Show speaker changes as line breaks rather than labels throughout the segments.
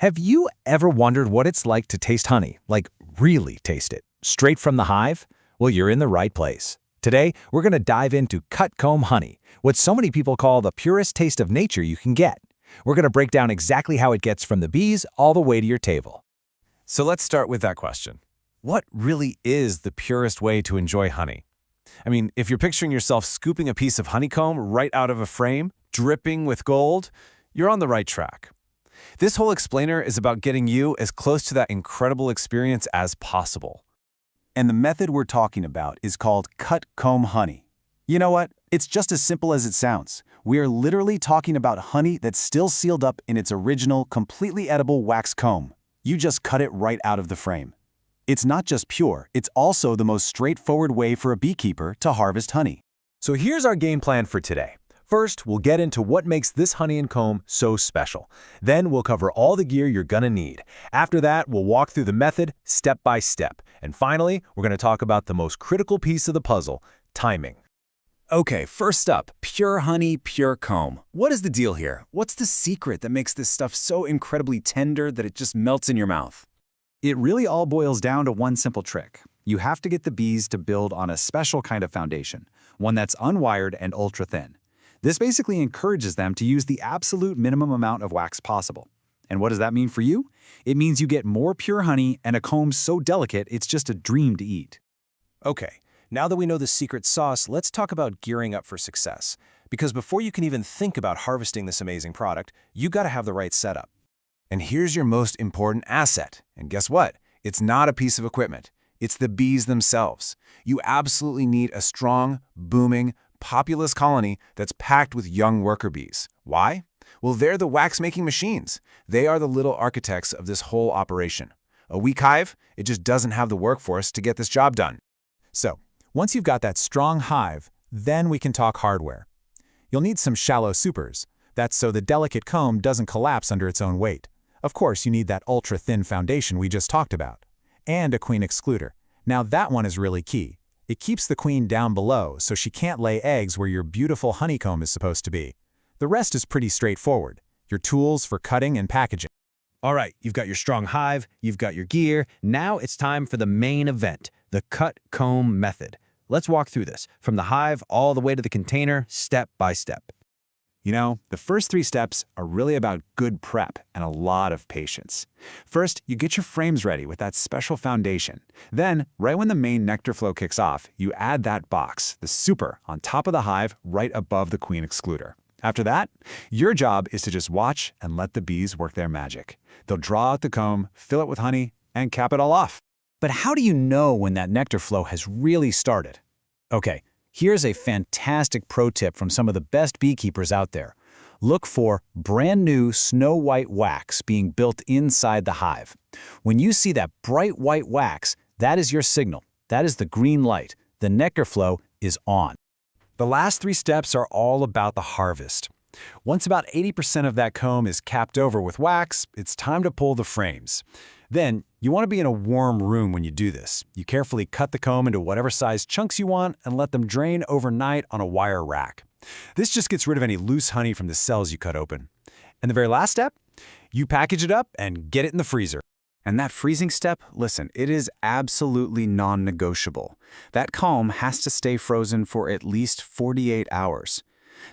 Have you ever wondered what it's like to taste honey, like really taste it, straight from the hive? Well, you're in the right place. Today, we're going to dive into cutcomb honey, what so many people call the purest taste of nature you can get. We're going to break down exactly how it gets from the bees all the way to your table.
So let's start with that question. What really is the purest way to enjoy honey? I mean, if you're picturing yourself scooping a piece of honeycomb right out of a frame, dripping with gold, you're on the right track. This whole explainer is about getting you as close to that incredible experience as possible.
And the method we're talking about is called cutcomb honey. You know what? It's just as simple as it sounds. We are literally talking about honey that's still sealed up in its original, completely edible wax comb. You just cut it right out of the frame. It's not just pure, it's also the most straightforward way for a beekeeper to harvest honey.
So here's our game plan for today. First, we'll get into what makes this honey and comb so special. Then we'll cover all the gear you're gonna need. After that, we'll walk through the method step by step. And finally, we're gonna talk about the most critical piece of the puzzle, timing.
Okay, first up, pure honey, pure comb. What is the deal here? What's the secret that makes this stuff so incredibly tender that it just melts in your mouth?
It really all boils down to one simple trick. You have to get the bees to build on a special kind of foundation, one that's unwired and ultra-thin. This basically encourages them to use the absolute minimum amount of wax possible. And what does that mean for you? It means you get more pure honey and a comb so delicate it's just a dream to eat.
Okay, now that we know the secret sauce, let's talk about gearing up for success. Because before you can even think about harvesting this amazing product, you gotta have the right setup. And here's your most important asset. And guess what? It's not a piece of equipment. It's the bees themselves. You absolutely need a strong, booming, populous colony that's packed with young worker bees. Why? Well, they're the wax-making machines. They are the little architects of this whole operation. A weak hive, it just doesn't have the workforce to get this job done.
So, once you've got that strong hive, then we can talk hardware. You'll need some shallow supers. That's so the delicate comb doesn't collapse under its own weight. Of course, you need that ultra-thin foundation we just talked about. And a queen excluder. Now that one is really key. It keeps the queen down below so she can't lay eggs where your beautiful honeycomb is supposed to be. The rest is pretty straightforward. Your tools for cutting and packaging.
All right, you've got your strong hive, you've got your gear. Now it's time for the main event, the cut-comb method. Let's walk through this, from the hive all the way to the container, step by step.
You know, the first 3 steps are really about good prep and a lot of patience. First, you get your frames ready with that special foundation. Then, right when the main nectar flow kicks off, you add that box, the super, on top of the hive right above the queen excluder. After that, your job is to just watch and let the bees work their magic. They'll draw out the comb, fill it with honey, and cap it all off. But how do you know when that nectar flow has really started? Okay. Here's a fantastic pro tip from some of the best beekeepers out there. Look for brand new snow white wax being built inside the hive. When you see that bright white wax, that is your signal. That is the green light. The nectar flow is on.
The last 3 steps are all about the harvest. Once about 80% of that comb is capped over with wax, it's time to pull the frames. Then, you want to be in a warm room when you do this. You carefully cut the comb into whatever size chunks you want and let them drain overnight on a wire rack. This just gets rid of any loose honey from the cells you cut open. And the very last step? You package it up and get it in the freezer.
And that freezing step, listen, it is absolutely non-negotiable. That comb has to stay frozen for at least 48 hours.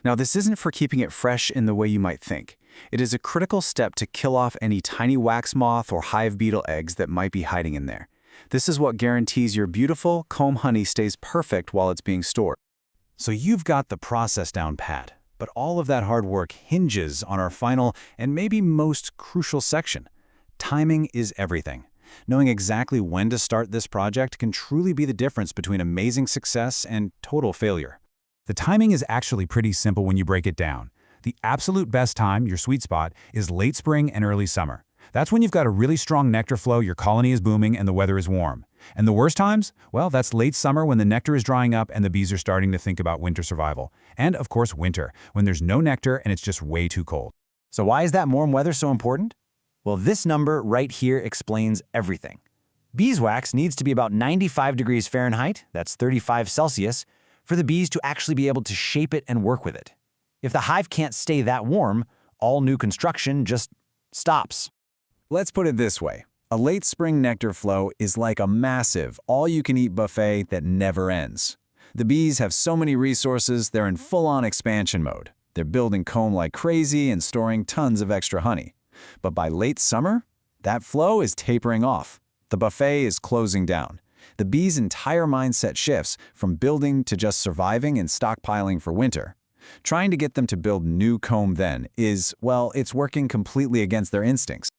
Now, this isn't for keeping it fresh in the way you might think. It is a critical step to kill off any tiny wax moth or hive beetle eggs that might be hiding in there. This is what guarantees your beautiful comb honey stays perfect while it's being stored.
So you've got the process down pat, but all of that hard work hinges on our final and maybe most crucial section. Timing is everything. Knowing exactly when to start this project can truly be the difference between amazing success and total failure.
The timing is actually pretty simple when you break it down. The absolute best time, your sweet spot, is late spring and early summer. That's when you've got a really strong nectar flow, your colony is booming, and the weather is warm. And the worst times? Well, that's late summer when the nectar is drying up and the bees are starting to think about winter survival. And, of course, winter, when there's no nectar and it's just way too cold.
So why is that warm weather so important? Well, this number right here explains everything. Beeswax needs to be about 95 degrees Fahrenheit, that's 35 Celsius, for the bees to actually be able to shape it and work with it. If the hive can't stay that warm, all new construction just stops.
Let's put it this way. A late spring nectar flow is like a massive, all-you-can-eat buffet that never ends. The bees have so many resources, they're in full-on expansion mode. They're building comb like crazy and storing tons of extra honey. But by late summer, that flow is tapering off. The buffet is closing down. The bees' entire mindset shifts from building to just surviving and stockpiling for winter. Trying to get them to build new comb then is, well, it's working completely against their instincts.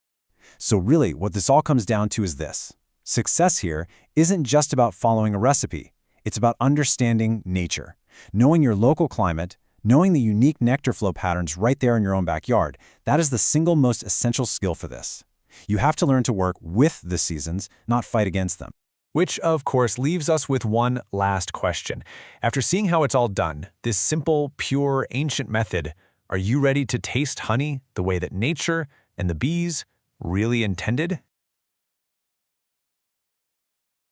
So really, what this all comes down to is this. Success here isn't just about following a recipe. It's about understanding nature, knowing your local climate, knowing the unique nectar flow patterns right there in your own backyard. That is the single most essential skill for this. You have to learn to work with the seasons, not fight against them.
Which, of course, leaves us with one last question. After seeing how it's all done, this simple, pure, ancient method, are you ready to taste honey the way that nature and the bees really intended?